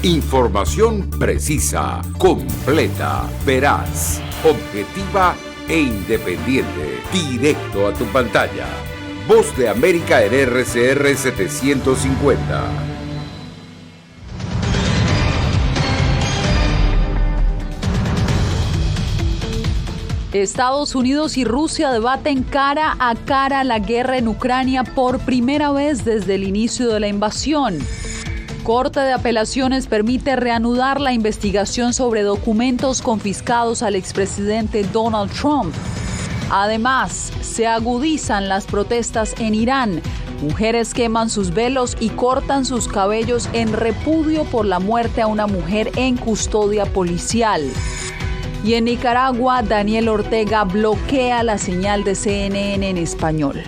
Información precisa, completa, veraz, objetiva e independiente. Directo a tu pantalla. Voz de América en RCR 750. Estados Unidos y Rusia debaten cara a cara la guerra en Ucrania por primera vez desde el inicio de la invasión. Corte de Apelaciones permite reanudar la investigación sobre documentos confiscados al expresidente Donald Trump. Además, se agudizan las protestas en Irán. Mujeres queman sus velos y cortan sus cabellos en repudio por la muerte a una mujer en custodia policial. Y en Nicaragua, Daniel Ortega bloquea la señal de CNN en español.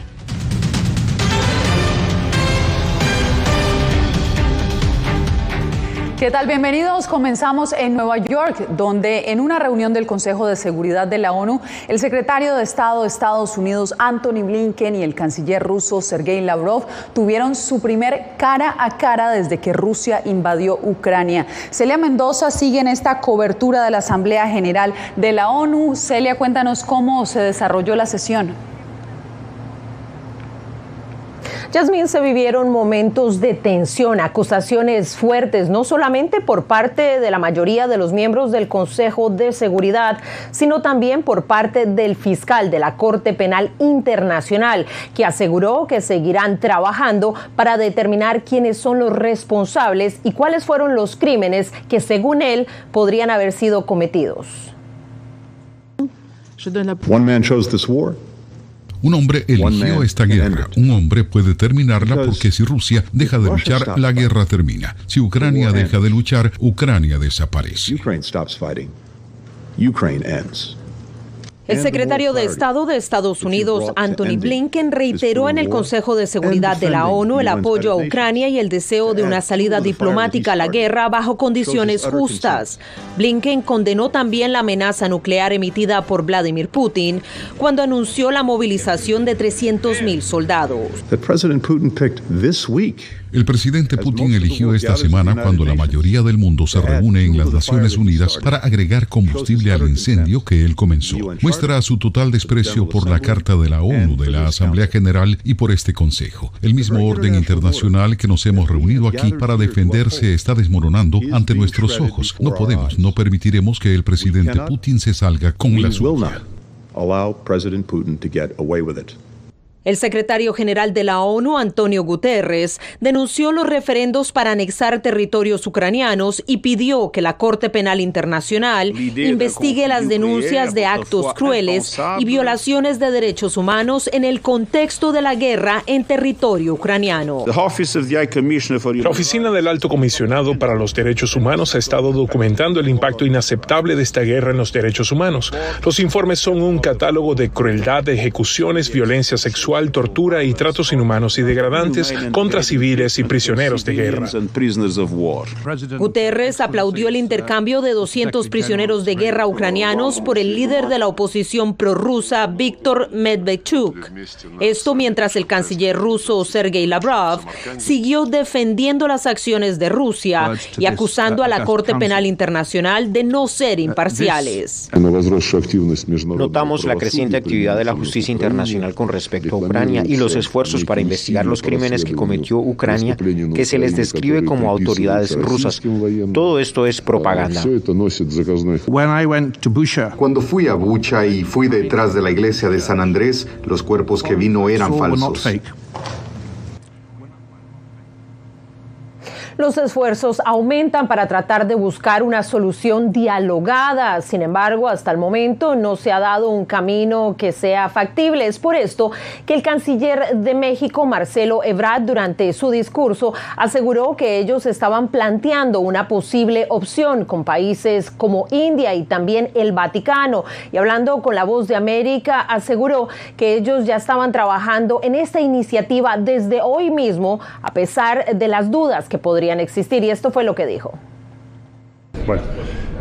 ¿Qué tal? Bienvenidos. Comenzamos en Nueva York, donde en una reunión del Consejo de Seguridad de la ONU, el secretario de Estado de Estados Unidos, Antony Blinken, y el canciller ruso, Sergei Lavrov, tuvieron su primer cara a cara desde que Rusia invadió Ucrania. Celia Mendoza sigue en esta cobertura de la Asamblea General de la ONU. Celia, cuéntanos cómo se desarrolló la sesión. Yasmín, se vivieron momentos de tensión, acusaciones fuertes, no solamente por parte de la mayoría de los miembros del Consejo de Seguridad, sino también por parte del fiscal de la Corte Penal Internacional, que aseguró que seguirán trabajando para determinar quiénes son los responsables y cuáles fueron los crímenes que, según él, podrían haber sido cometidos. One man chose this war. Un hombre eligió esta guerra. Un hombre puede terminarla porque si Rusia deja de luchar, la guerra termina. Si Ucrania deja de luchar, Ucrania desaparece. El secretario de Estado de Estados Unidos, Antony Blinken, reiteró en el Consejo de Seguridad de la ONU el apoyo a Ucrania y el deseo de una salida diplomática a la guerra bajo condiciones justas. Blinken condenó también la amenaza nuclear emitida por Vladimir Putin cuando anunció la movilización de 300,000 soldados. El presidente Putin eligió esta semana cuando la mayoría del mundo se reúne en las Naciones Unidas para agregar combustible al incendio que él comenzó. Muestra su total desprecio por la Carta de la ONU, de la Asamblea General y por este Consejo. El mismo orden internacional que nos hemos reunido aquí para defender se está desmoronando ante nuestros ojos. No permitiremos que el presidente Putin se salga con la suya. El secretario general de la ONU, Antonio Guterres, denunció los referendos para anexar territorios ucranianos y pidió que la Corte Penal Internacional investigue las denuncias de actos crueles y violaciones de derechos humanos en el contexto de la guerra en territorio ucraniano. La Oficina del Alto Comisionado para los Derechos Humanos ha estado documentando el impacto inaceptable de esta guerra en los derechos humanos. Los informes son un catálogo de crueldad, de ejecuciones, violencia sexual, tortura y tratos inhumanos y degradantes contra civiles y prisioneros de guerra. Guterres aplaudió el intercambio de 200 prisioneros de guerra ucranianos por el líder de la oposición prorrusa, Víktor Medvedchuk. Esto mientras el canciller ruso, Sergei Lavrov, siguió defendiendo las acciones de Rusia y acusando a la Corte Penal Internacional de no ser imparciales. Notamos la creciente actividad de la justicia internacional con respecto a Ucrania y los esfuerzos para investigar los crímenes que cometió Ucrania, que se les describe como autoridades rusas. Todo esto es propaganda. Cuando fui a Bucha y fui detrás de la iglesia de San Andrés, los cuerpos que vi no eran falsos. Los esfuerzos aumentan para tratar de buscar una solución dialogada. Sin embargo, hasta el momento no se ha dado un camino que sea factible. Es por esto que el canciller de México, Marcelo Ebrard, durante su discurso aseguró que ellos estaban planteando una posible opción con países como India y también el Vaticano. Y hablando con La Voz de América, aseguró que ellos ya estaban trabajando en esta iniciativa desde hoy mismo, a pesar de las dudas que podrían existir, y esto fue lo que dijo. Bueno,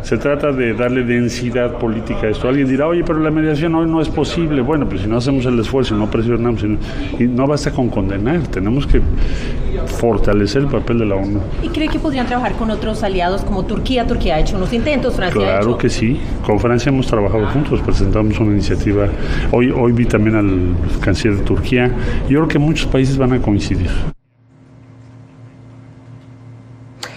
se trata de darle densidad política a esto. Alguien dirá, oye, pero la mediación hoy no es posible. Bueno, pues si no hacemos el esfuerzo y no presionamos, y no basta con condenar, tenemos que fortalecer el papel de la ONU. ¿Y cree que podrían trabajar con otros aliados como Turquía? Turquía ha hecho unos intentos, Francia ha hecho... Claro que sí, con Francia hemos trabajado juntos, presentamos una iniciativa. Hoy vi también al canciller de Turquía. Yo creo que muchos países van a coincidir.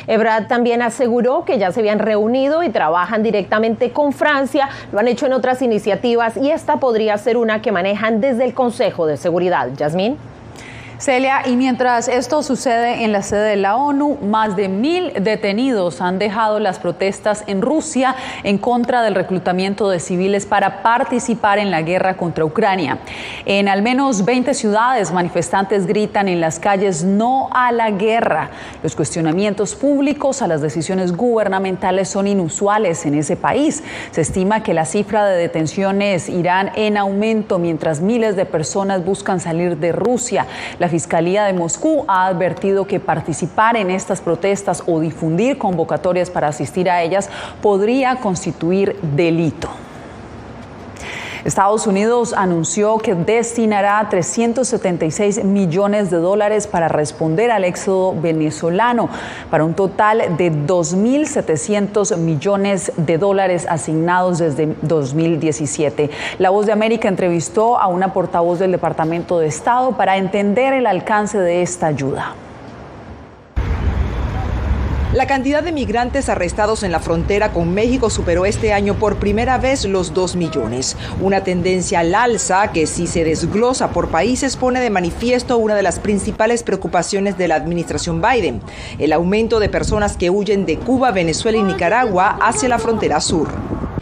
Ebrard también aseguró que ya se habían reunido y trabajan directamente con Francia, lo han hecho en otras iniciativas y esta podría ser una que manejan desde el Consejo de Seguridad. Yasmín. Celia, y mientras esto sucede en la sede de la ONU, más de 1.000 detenidos han dejado las protestas en Rusia en contra del reclutamiento de civiles para participar en la guerra contra Ucrania. En al menos 20 ciudades, manifestantes gritan en las calles "no a la guerra". Los cuestionamientos públicos a las decisiones gubernamentales son inusuales en ese país. Se estima que la cifra de detenciones irá en aumento mientras miles de personas buscan salir de Rusia. La Fiscalía de Moscú ha advertido que participar en estas protestas o difundir convocatorias para asistir a ellas podría constituir delito. Estados Unidos anunció que destinará $376 millones para responder al éxodo venezolano, para un total de $2.700 millones asignados desde 2017. La Voz de América entrevistó a una portavoz del Departamento de Estado para entender el alcance de esta ayuda. La cantidad de migrantes arrestados en la frontera con México superó este año por primera vez los 2 millones. Una tendencia al alza que, si se desglosa por países, pone de manifiesto una de las principales preocupaciones de la administración Biden: el aumento de personas que huyen de Cuba, Venezuela y Nicaragua hacia la frontera sur.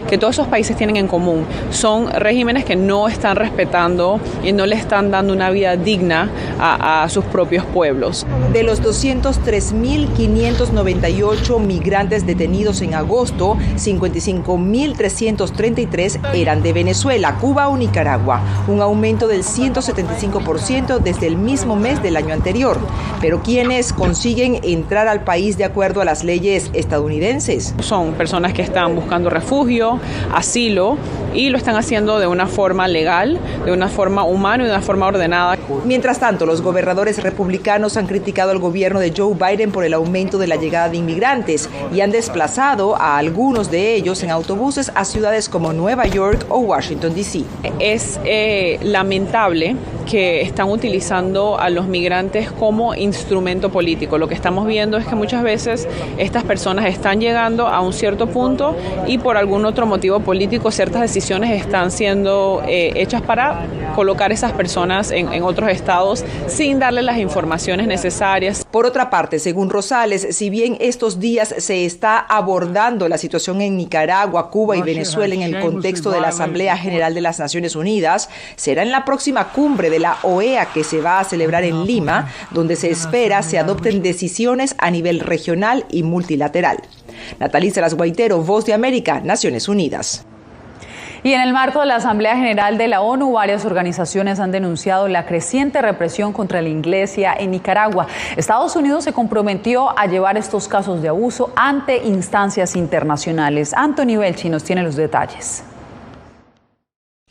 Que todos esos países tienen en común son regímenes que no están respetando y no le están dando una vida digna a sus propios pueblos. De los 203.598 migrantes detenidos en agosto, 55.333 eran de Venezuela, Cuba o Nicaragua, un aumento del 175% desde el mismo mes del año anterior. Pero ¿quiénes consiguen entrar al país de acuerdo a las leyes estadounidenses? Son personas que están buscando refugio, asilo, y lo están haciendo de una forma legal, de una forma humana y de una forma ordenada. Mientras tanto, los gobernadores republicanos han criticado al gobierno de Joe Biden por el aumento de la llegada de inmigrantes y han desplazado a algunos de ellos en autobuses a ciudades como Nueva York o Washington, D.C. Es lamentable que están utilizando a los migrantes como instrumento político. Lo que estamos viendo es que muchas veces estas personas están llegando a un cierto punto y por algún otro motivo político ciertas decisiones están siendo hechas para colocar esas personas en otros estados sin darles las informaciones necesarias. Por otra parte, según Rosales, si bien estos días se está abordando la situación en Nicaragua, Cuba y Venezuela en el contexto de la Asamblea General de las Naciones Unidas, será en la próxima cumbre de la OEA que se va a celebrar en Lima, donde se espera se adopten decisiones a nivel regional y multilateral. Natalí Salas Guaitero, Voz de América, Naciones Unidas. Y en el marco de la Asamblea General de la ONU, varias organizaciones han denunciado la creciente represión contra la Iglesia en Nicaragua. Estados Unidos se comprometió a llevar estos casos de abuso ante instancias internacionales. Anthony Belchi nos tiene los detalles.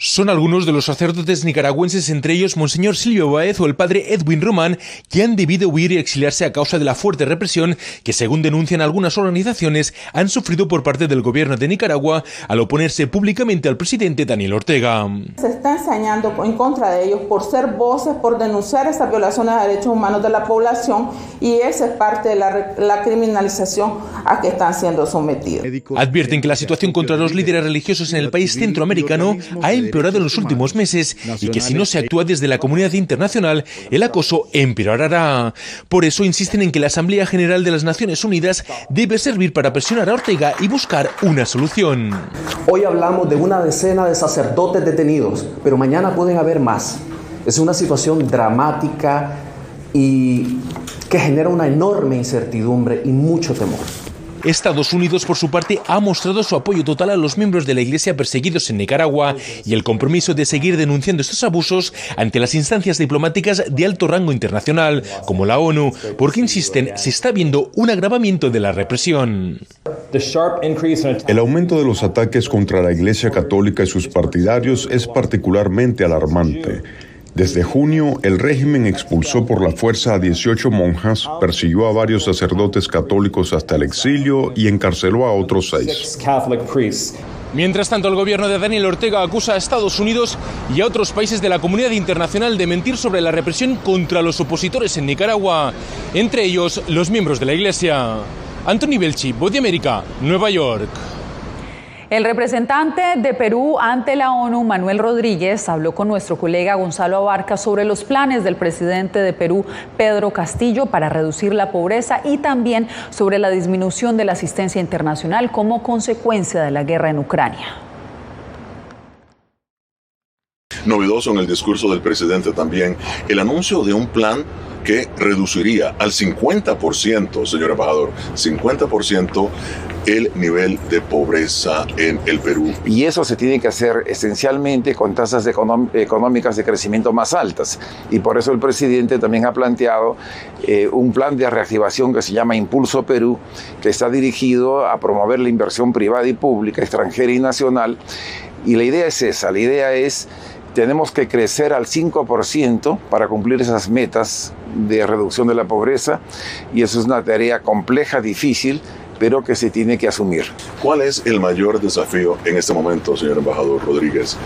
Son algunos de los sacerdotes nicaragüenses, entre ellos Monseñor Silvio Báez o el padre Edwin Román, que han debido huir y exiliarse a causa de la fuerte represión que, según denuncian algunas organizaciones, han sufrido por parte del gobierno de Nicaragua al oponerse públicamente al presidente Daniel Ortega. Se está ensañando en contra de ellos por ser voces, por denunciar estas violaciones de derechos humanos de la población, y esa es parte de la criminalización a que están siendo sometidos. Advierten que la situación contra los líderes religiosos en el país centroamericano ha empeorado en los últimos meses y que si no se actúa desde la comunidad internacional, el acoso empeorará. Por eso insisten en que la Asamblea General de las Naciones Unidas debe servir para presionar a Ortega y buscar una solución. Hoy hablamos de una decena de sacerdotes detenidos, pero mañana pueden haber más. Es una situación dramática y que genera una enorme incertidumbre y mucho temor. Estados Unidos, por su parte, ha mostrado su apoyo total a los miembros de la Iglesia perseguidos en Nicaragua y el compromiso de seguir denunciando estos abusos ante las instancias diplomáticas de alto rango internacional, como la ONU, porque insisten, se está viendo un agravamiento de la represión. El aumento de los ataques contra la Iglesia Católica y sus partidarios es particularmente alarmante. Desde junio, el régimen expulsó por la fuerza a 18 monjas, persiguió a varios sacerdotes católicos hasta el exilio y encarceló a otros 6. Mientras tanto, el gobierno de Daniel Ortega acusa a Estados Unidos y a otros países de la comunidad internacional de mentir sobre la represión contra los opositores en Nicaragua, entre ellos los miembros de la Iglesia. Anthony Belchi, Voz de América, Nueva York. El representante de Perú ante la ONU, Manuel Rodríguez, habló con nuestro colega Gonzalo Abarca sobre los planes del presidente de Perú, Pedro Castillo, para reducir la pobreza y también sobre la disminución de la asistencia internacional como consecuencia de la guerra en Ucrania. Novedoso en el discurso del presidente también el anuncio de un plan que reduciría al 50%, señor embajador, 50% el nivel de pobreza en el Perú. Y eso se tiene que hacer esencialmente con tasas económicas de crecimiento más altas. Y por eso el presidente también ha planteado un plan de reactivación que se llama Impulso Perú, que está dirigido a promover la inversión privada y pública, extranjera y nacional. Y la idea es esa, la idea es tenemos que crecer al 5% para cumplir esas metas de reducción de la pobreza, y eso es una tarea compleja, difícil, pero que se tiene que asumir. ¿Cuál es el mayor desafío en este momento, señor embajador Rodríguez,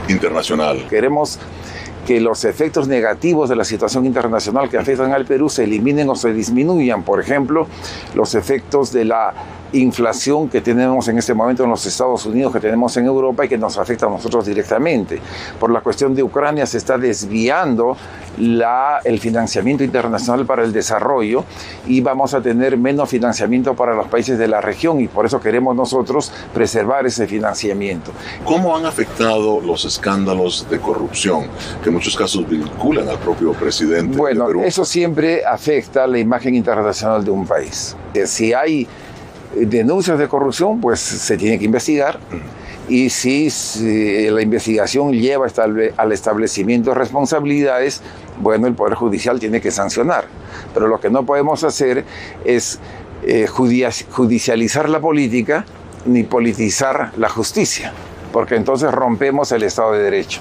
internacional? Queremos que los efectos negativos de la situación internacional que afectan al Perú se eliminen o se disminuyan. Por ejemplo, los efectos de la inflación que tenemos en este momento en los Estados Unidos, que tenemos en Europa y que nos afecta a nosotros directamente. Por la cuestión de Ucrania se está desviando el financiamiento internacional para el desarrollo y vamos a tener menos financiamiento para los países de la región, y por eso queremos nosotros preservar ese financiamiento. ¿Cómo han afectado los escándalos de corrupción que en muchos casos vinculan al propio presidente de Perú? Eso siempre afecta la imagen internacional de un país. Si hay denuncias de corrupción, pues se tiene que investigar, y si la investigación lleva al establecimiento de responsabilidades, bueno, el Poder Judicial tiene que sancionar. Pero lo que no podemos hacer es judicializar la política ni politizar la justicia, porque entonces rompemos el Estado de Derecho.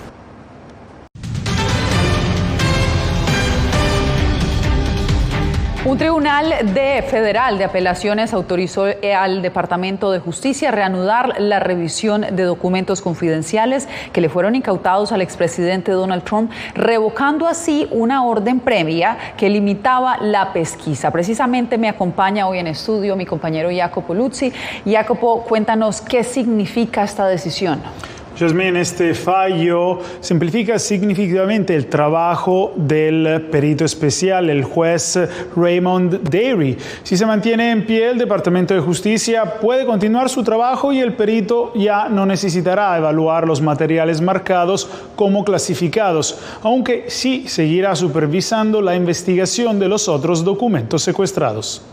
Un tribunal federal de apelaciones autorizó al Departamento de Justicia reanudar la revisión de documentos confidenciales que le fueron incautados al expresidente Donald Trump, revocando así una orden previa que limitaba la pesquisa. Precisamente me acompaña hoy en estudio mi compañero Jacopo Luzzi. Jacopo, cuéntanos qué significa esta decisión. Yasmín, este fallo simplifica significativamente el trabajo del perito especial, el juez Raymond Derry. Si se mantiene en pie, el Departamento de Justicia puede continuar su trabajo y el perito ya no necesitará evaluar los materiales marcados como clasificados, aunque sí seguirá supervisando la investigación de los otros documentos secuestrados.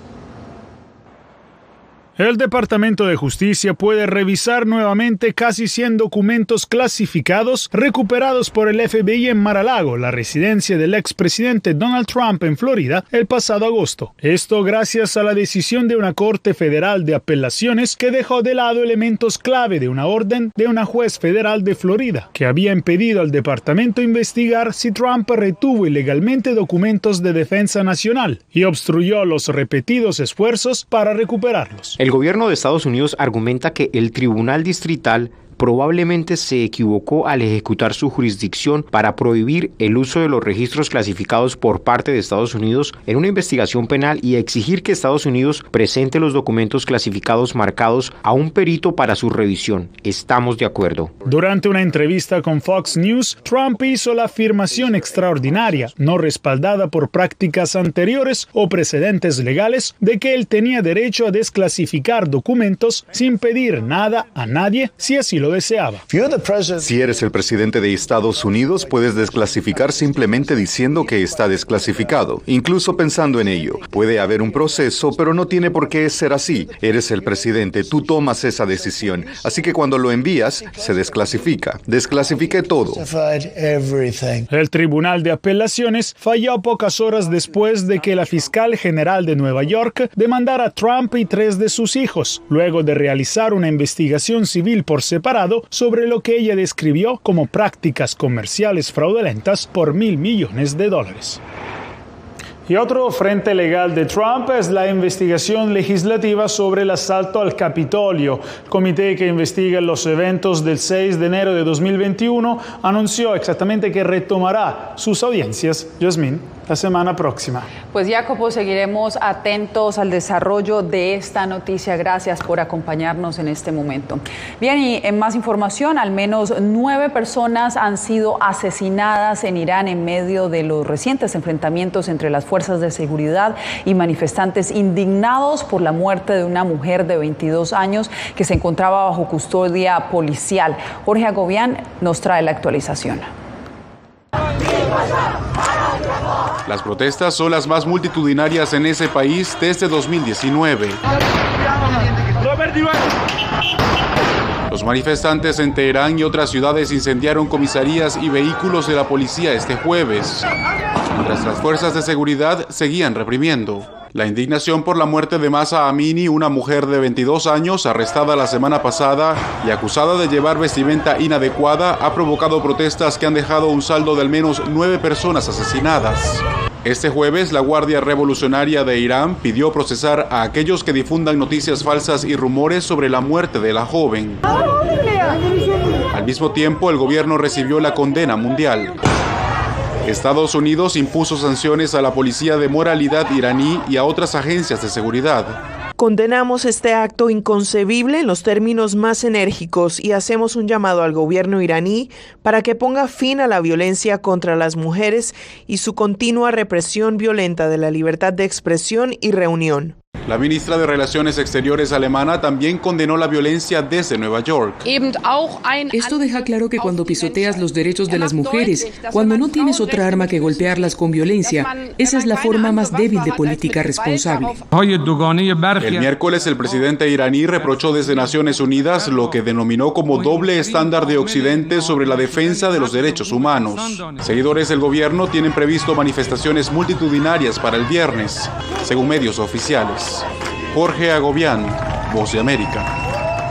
El Departamento de Justicia puede revisar nuevamente casi 100 documentos clasificados recuperados por el FBI en Mar-a-Lago, la residencia del expresidente Donald Trump en Florida, el pasado agosto. Esto gracias a la decisión de una Corte Federal de Apelaciones que dejó de lado elementos clave de una orden de una juez federal de Florida, que había impedido al departamento investigar si Trump retuvo ilegalmente documentos de defensa nacional y obstruyó los repetidos esfuerzos para recuperarlos. El gobierno de Estados Unidos argumenta que el Tribunal Distrital probablemente se equivocó al ejecutar su jurisdicción para prohibir el uso de los registros clasificados por parte de Estados Unidos en una investigación penal y exigir que Estados Unidos presente los documentos clasificados marcados a un perito para su revisión. Estamos de acuerdo. Durante una entrevista con Fox News, Trump hizo la afirmación extraordinaria, no respaldada por prácticas anteriores o precedentes legales, de que él tenía derecho a desclasificar documentos sin pedir nada a nadie si así lo lo deseaba. Si eres el presidente de Estados Unidos, puedes desclasificar simplemente diciendo que está desclasificado, incluso pensando en ello. Puede haber un proceso, pero no tiene por qué ser así. Eres el presidente, tú tomas esa decisión. Así que cuando lo envías, se desclasifica. Desclasifique todo. El Tribunal de Apelaciones falló pocas horas después de que la fiscal general de Nueva York demandara a Trump y 3 de sus hijos, luego de realizar una investigación civil por separado sobre lo que ella describió como prácticas comerciales fraudulentas por $1.000 millones. Y otro frente legal de Trump es la investigación legislativa sobre el asalto al Capitolio. El comité que investiga los eventos del 6 de enero de 2021 anunció exactamente que retomará sus audiencias, Yasmín, la semana próxima. Pues Jacopo, seguiremos atentos al desarrollo de esta noticia. Gracias por acompañarnos en este momento. Bien, y en más información, al menos 9 personas han sido asesinadas en Irán en medio de los recientes enfrentamientos entre las fuerzas de seguridad y manifestantes indignados por la muerte de una mujer de 22 años que se encontraba bajo custodia policial. Jorge Agobián nos trae la actualización. Las protestas son las más multitudinarias en ese país desde 2019. Los manifestantes en Teherán y otras ciudades incendiaron comisarías y vehículos de la policía este jueves, mientras las fuerzas de seguridad seguían reprimiendo. La indignación por la muerte de Mahsa Amini, una mujer de 22 años arrestada la semana pasada y acusada de llevar vestimenta inadecuada, ha provocado protestas que han dejado un saldo de al menos 9 personas asesinadas. Este jueves, la Guardia Revolucionaria de Irán pidió procesar a aquellos que difundan noticias falsas y rumores sobre la muerte de la joven. Al mismo tiempo, el gobierno recibió la condena mundial. Estados Unidos impuso sanciones a la Policía de Moralidad iraní y a otras agencias de seguridad. Condenamos este acto inconcebible en los términos más enérgicos y hacemos un llamado al gobierno iraní para que ponga fin a la violencia contra las mujeres y su continua represión violenta de la libertad de expresión y reunión. La ministra de Relaciones Exteriores alemana también condenó la violencia desde Nueva York. Esto deja claro que cuando pisoteas los derechos de las mujeres, cuando no tienes otra arma que golpearlas con violencia, esa es la forma más débil de política responsable. El miércoles, el presidente iraní reprochó desde Naciones Unidas lo que denominó como doble estándar de Occidente sobre la defensa de los derechos humanos. Seguidores del gobierno tienen previsto manifestaciones multitudinarias para el viernes, según medios oficiales. Jorge Agobián, Voz de América.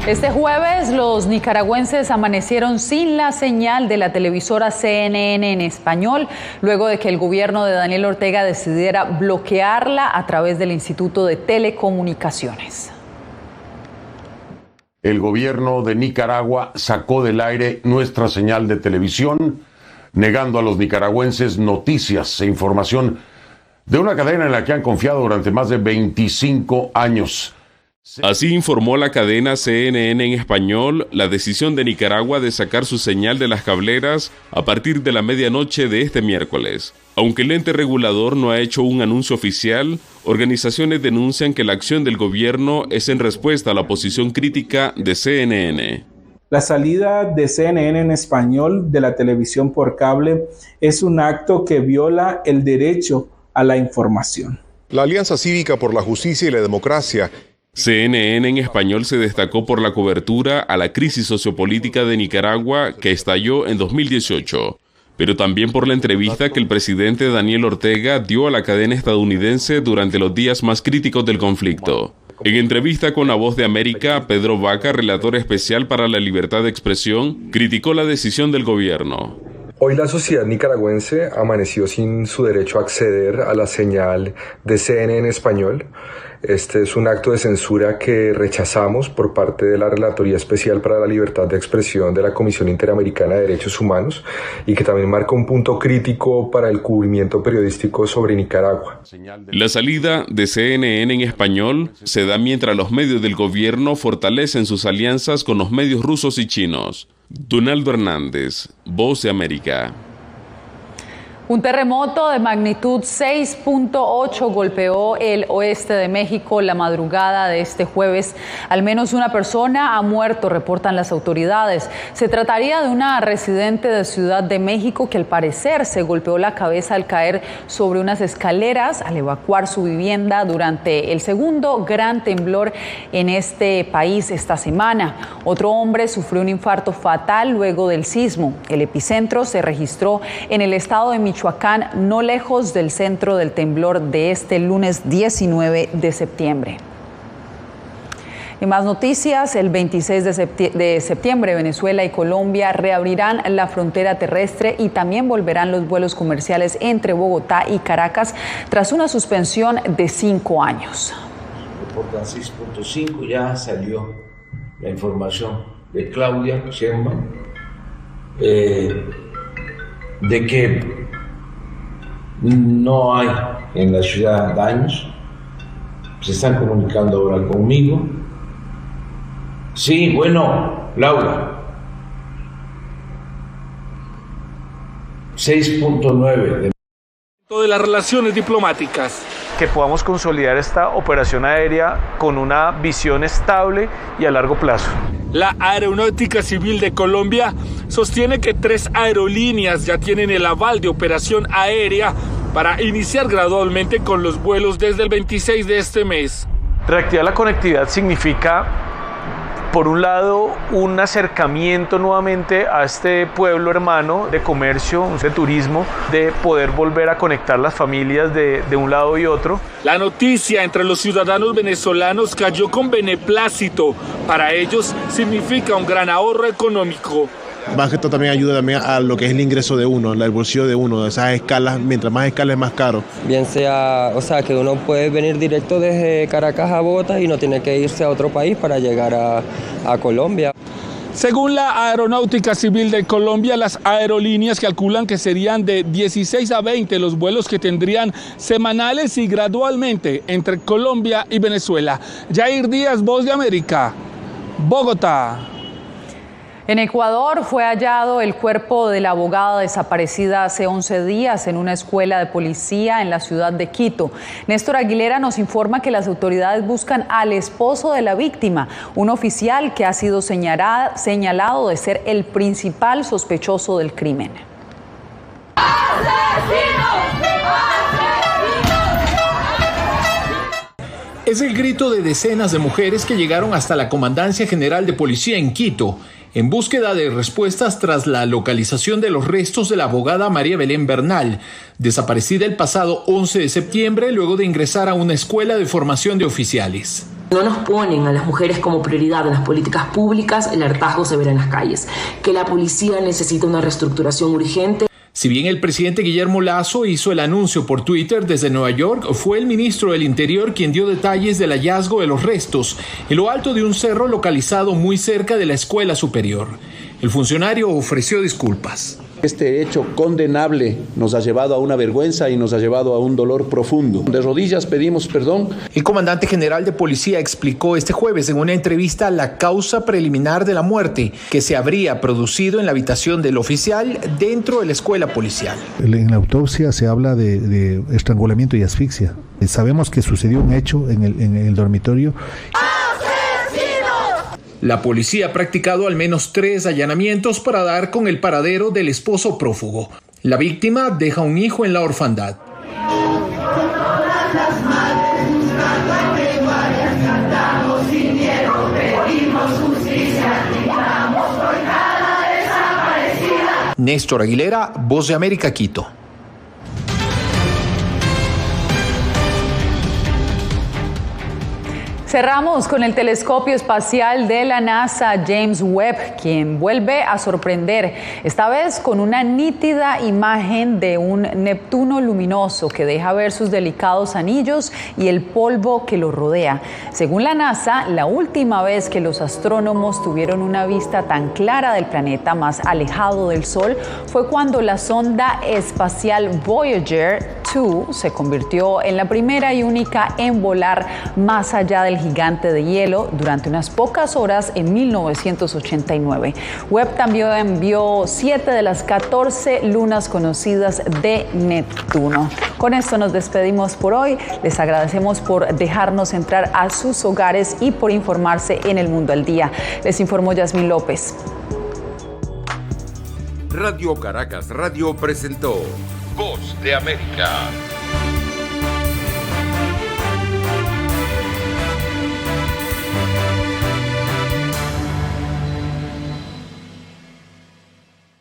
Este jueves, los nicaragüenses amanecieron sin la señal de la televisora CNN en español, luego de que el gobierno de Daniel Ortega decidiera bloquearla a través del Instituto de Telecomunicaciones. El gobierno de Nicaragua sacó del aire nuestra señal de televisión, negando a los nicaragüenses noticias e información de una cadena en la que han confiado durante más de 25 años. Así informó la cadena CNN en español la decisión de Nicaragua de sacar su señal de las cableras a partir de la medianoche de este miércoles. Aunque el ente regulador no ha hecho un anuncio oficial, organizaciones denuncian que la acción del gobierno es en respuesta a la posición crítica de CNN. La salida de CNN en español de la televisión por cable es un acto que viola el derecho a la información. La Alianza Cívica por la Justicia y la Democracia. CNN en español se destacó por la cobertura a la crisis sociopolítica de Nicaragua que estalló en 2018, pero también por la entrevista que el presidente Daniel Ortega dio a la cadena estadounidense durante los días más críticos del conflicto. En entrevista con La Voz de América, Pedro Vaca, relator especial para la libertad de expresión, criticó la decisión del gobierno. Hoy la sociedad nicaragüense amaneció sin su derecho a acceder a la señal de CNN en español. Este es un acto de censura que rechazamos por parte de la Relatoría Especial para la Libertad de Expresión de la Comisión Interamericana de Derechos Humanos y que también marca un punto crítico para el cubrimiento periodístico sobre Nicaragua. La salida de CNN en español se da mientras los medios del gobierno fortalecen sus alianzas con los medios rusos y chinos. Donaldo Hernández, Voz de América. Un terremoto de magnitud 6.8 golpeó el oeste de México la madrugada de este jueves. Al menos una persona ha muerto, reportan las autoridades. Se trataría de una residente de Ciudad de México que al parecer se golpeó la cabeza al caer sobre unas escaleras al evacuar su vivienda durante el segundo gran temblor en este país esta semana. Otro hombre sufrió un infarto fatal luego del sismo. El epicentro se registró en el estado de Michoacán, no lejos del centro del temblor de este lunes 19 de septiembre. Y más noticias, el 26 de septiembre Venezuela y Colombia reabrirán la frontera terrestre y también volverán los vuelos comerciales entre Bogotá y Caracas tras una suspensión de 5 años. Reportan 6.5, ya salió la información de Claudia Sheinbaum de que no hay en la ciudad daños. Se están comunicando ahora conmigo. Sí, bueno, Laura. 6.9 de las relaciones diplomáticas. Que podamos consolidar esta operación aérea con una visión estable y a largo plazo. La Aeronáutica Civil de Colombia sostiene que 3 aerolíneas ya tienen el aval de operación aérea para iniciar gradualmente con los vuelos desde el 26 de este mes. Reactivar la conectividad significa, por un lado, un acercamiento nuevamente a este pueblo hermano de comercio, de turismo, de poder volver a conectar las familias de un lado y otro. La noticia entre los ciudadanos venezolanos cayó con beneplácito. Para ellos significa un gran ahorro económico. Más que esto también ayuda también a lo que es el ingreso de uno, el bolsillo de uno, esas escalas, mientras más escalas es más caro. Bien sea, que uno puede venir directo desde Caracas a Bogotá y no tiene que irse a otro país para llegar a Colombia. Según la Aeronáutica Civil de Colombia, las aerolíneas calculan que serían de 16 a 20 los vuelos que tendrían semanales y gradualmente entre Colombia y Venezuela. Jair Díaz, Voz de América, Bogotá. En Ecuador fue hallado el cuerpo de la abogada desaparecida hace 11 días en una escuela de policía en la ciudad de Quito. Néstor Aguilera nos informa que las autoridades buscan al esposo de la víctima, un oficial que ha sido señalado de ser el principal sospechoso del crimen. Es el grito de decenas de mujeres que llegaron hasta la Comandancia General de Policía en Quito en búsqueda de respuestas tras la localización de los restos de la abogada María Belén Bernal, desaparecida el pasado 11 de septiembre luego de ingresar a una escuela de formación de oficiales. No nos ponen a las mujeres como prioridad en las políticas públicas, el hartazgo se verá en las calles. Que la policía necesita una reestructuración urgente. Si bien el presidente Guillermo Lasso hizo el anuncio por Twitter desde Nueva York, fue el ministro del Interior quien dio detalles del hallazgo de los restos en lo alto de un cerro localizado muy cerca de la escuela superior. El funcionario ofreció disculpas. Este hecho condenable nos ha llevado a una vergüenza y nos ha llevado a un dolor profundo. De rodillas pedimos perdón. El comandante general de policía explicó este jueves en una entrevista la causa preliminar de la muerte que se habría producido en la habitación del oficial dentro de la escuela policial. En la autopsia se habla de estrangulamiento y asfixia. Sabemos que sucedió un hecho en el dormitorio. La policía ha practicado al menos 3 allanamientos para dar con el paradero del esposo prófugo. La víctima deja un hijo en la orfandad. Néstor Aguilera, Voz de América, Quito. Cerramos con el telescopio espacial de la NASA James Webb, quien vuelve a sorprender, esta vez con una nítida imagen de un Neptuno luminoso que deja ver sus delicados anillos y el polvo que lo rodea. Según la NASA, la última vez que los astrónomos tuvieron una vista tan clara del planeta más alejado del Sol fue cuando la sonda espacial Voyager 2 se convirtió en la primera y única en volar más allá del gigante de hielo durante unas pocas horas en 1989. Webb también envió 7 de las 14 lunas conocidas de Neptuno. Con esto nos despedimos por hoy. Les agradecemos por dejarnos entrar a sus hogares y por informarse en El Mundo al Día. Les informó Yasmín López. Radio Caracas Radio presentó Voz de América.